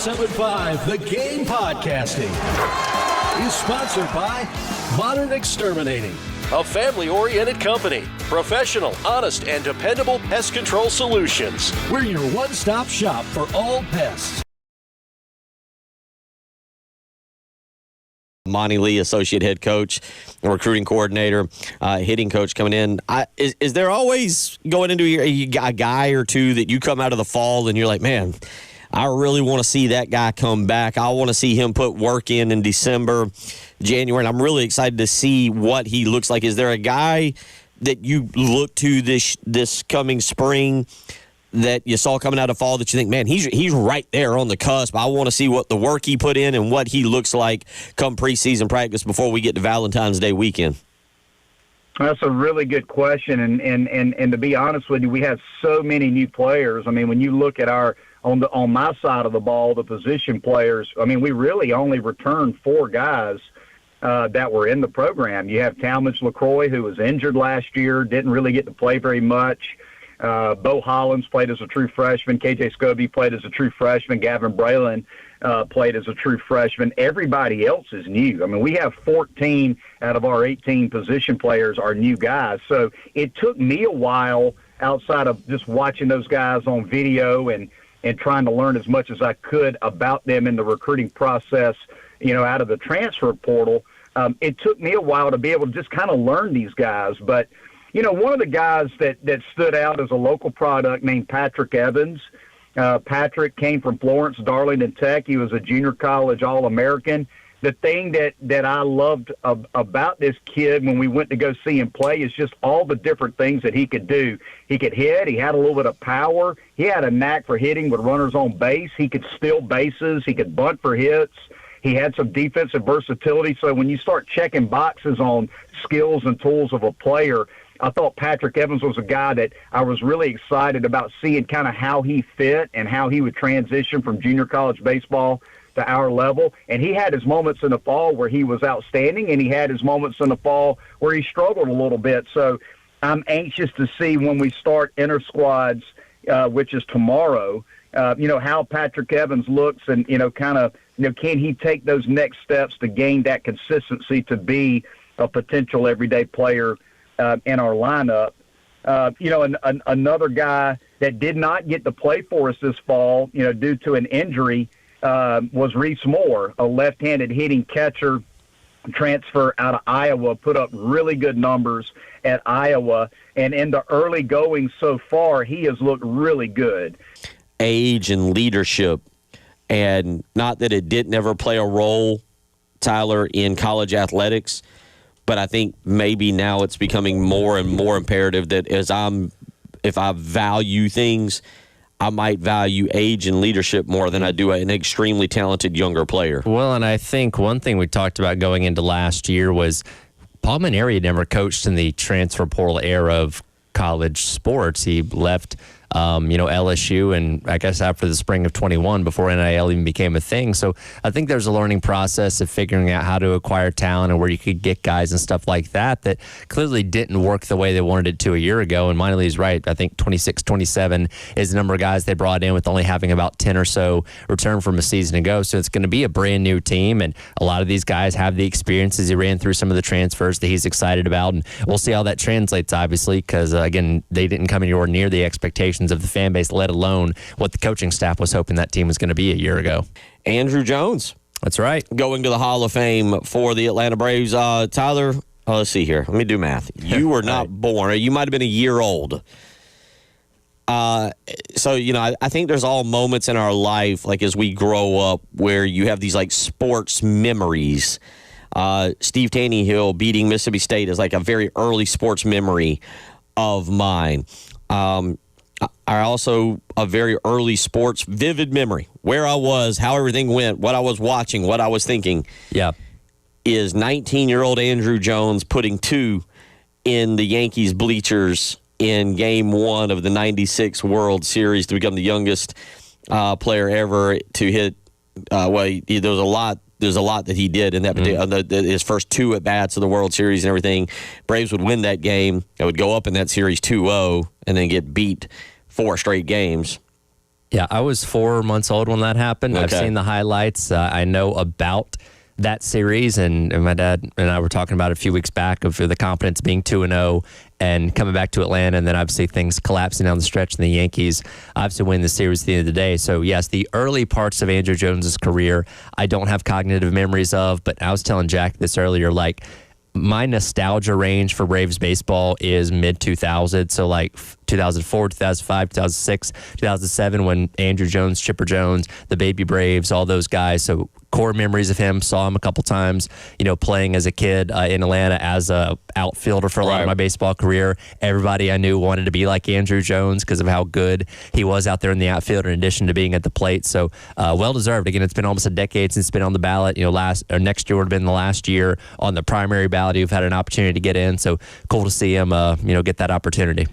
1075 The Game Podcasting is sponsored by Modern Exterminating, a family-oriented company. Professional, honest, and dependable pest control solutions. We're your one-stop shop for all pests. Monte Lee, associate head coach, recruiting coordinator, hitting coach coming in. Is there always going into a guy or two that you come out of the fall and you're like, man, I really want to see that guy come back. I want to see him put work in December, January, and I'm really excited to see what he looks like. Is there a guy that you look to this coming spring that you saw coming out of fall that you think, man, he's right there on the cusp? I want to see what the work he put in and what he looks like come preseason practice before we get to Valentine's Day weekend. That's a really good question, and to be honest with you, we have so many new players. I mean, when you look at on my side of the ball, the position players, I mean, we really only returned 4 guys that were in the program. You have Talmadge LaCroix, who was injured last year, didn't really get to play very much. Bo Hollins played as a true freshman. KJ Scobie played as a true freshman. Gavin Braylon played as a true freshman. Everybody else is new. I mean, we have 14 out of our 18 position players are new guys. So it took me a while, outside of just watching those guys on video and trying to learn as much as I could about them in the recruiting process, out of the transfer portal. It took me a while to be able to just kind of learn these guys. But one of the guys that stood out as a local product named Patrick Evans. Patrick came from Florence Darlington Tech. He was a junior college All-American. The thing that I loved about this kid when we went to go see him play is just all the different things that he could do. He could hit. He had a little bit of power. He had a knack for hitting with runners on base. He could steal bases. He could bunt for hits. He had some defensive versatility. So when you start checking boxes on skills and tools of a player, I thought Patrick Evans was a guy that I was really excited about seeing kind of how he fit and how he would transition from junior college baseball to our level. And he had his moments in the fall where he was outstanding, and he had his moments in the fall where he struggled a little bit. So I'm anxious to see when we start inter squads, which is tomorrow, how Patrick Evans looks and, can he take those next steps to gain that consistency to be a potential everyday player in our lineup. Another guy that did not get to play for us this fall, due to an injury, was Reese Moore, a left-handed hitting catcher, transfer out of Iowa, put up really good numbers at Iowa. And in the early going so far, he has looked really good. Age and leadership, and not that it didn't ever play a role, Tyler, in college athletics, but I think maybe now it's becoming more and more imperative that if I value things, I might value age and leadership more than I do an extremely talented younger player. Well, and I think one thing we talked about going into last year was Paul Maneri never coached in the transfer portal era of college sports. He left LSU, and I guess after the spring of 21, before NIL even became a thing. So I think there's a learning process of figuring out how to acquire talent and where you could get guys and stuff like that clearly didn't work the way they wanted it to a year ago. And Monte Lee's right. I think 26, 27 is the number of guys they brought in, with only having about 10 or so return from a season ago. So it's going to be a brand new team, and a lot of these guys have the experiences. He ran through some of the transfers that he's excited about, and we'll see how that translates, obviously, because, again, they didn't come anywhere near the expectations of the fan base, let alone what the coaching staff was hoping that team was going to be a year ago. Andrew Jones. That's right. Going to the Hall of Fame for the Atlanta Braves. Tyler, let's see here. Let me do math. You were not born. You might have been a year old. I think there's all moments in our life, like as we grow up, where you have these like sports memories. Steve Taneyhill beating Mississippi State is like a very early sports memory of mine. I also a very early sports vivid memory, where I was, how everything went, what I was watching, what I was thinking. Yeah, is 19-year-old Andrew Jones putting 2 in the Yankees bleachers in Game 1 of the '96 World Series to become the youngest player ever to hit. There's a lot that he did in that particular, his first 2 at-bats of the World Series and everything. Braves would win that game. They would go up in that series 2-0 and then get beat 4 straight games. Yeah, I was 4 months old when that happened. Okay. I've seen the highlights. I know about that series, and my dad and I were talking about it a few weeks back of the confidence being 2-0 and coming back to Atlanta, and then obviously things collapsing down the stretch, and the Yankees obviously win the series at the end of the day. So yes, the early parts of Andrew Jones's career, I don't have cognitive memories of, but I was telling Jack this earlier, like, my nostalgia range for Braves baseball is mid-2000s, so like 2004, 2005, 2006, 2007, when Andrew Jones, Chipper Jones, the Baby Braves, all those guys. So core memories of him. Saw him a couple times, playing as a kid in Atlanta as a outfielder for a lot of my baseball career. Everybody I knew wanted to be like Andrew Jones because of how good he was out there in the outfield, in addition to being at the plate. So well-deserved. Again, it's been almost a decade since it's been on the ballot. Next year would have been the last year on the primary ballot. You've had an opportunity to get in. So cool to see him, get that opportunity.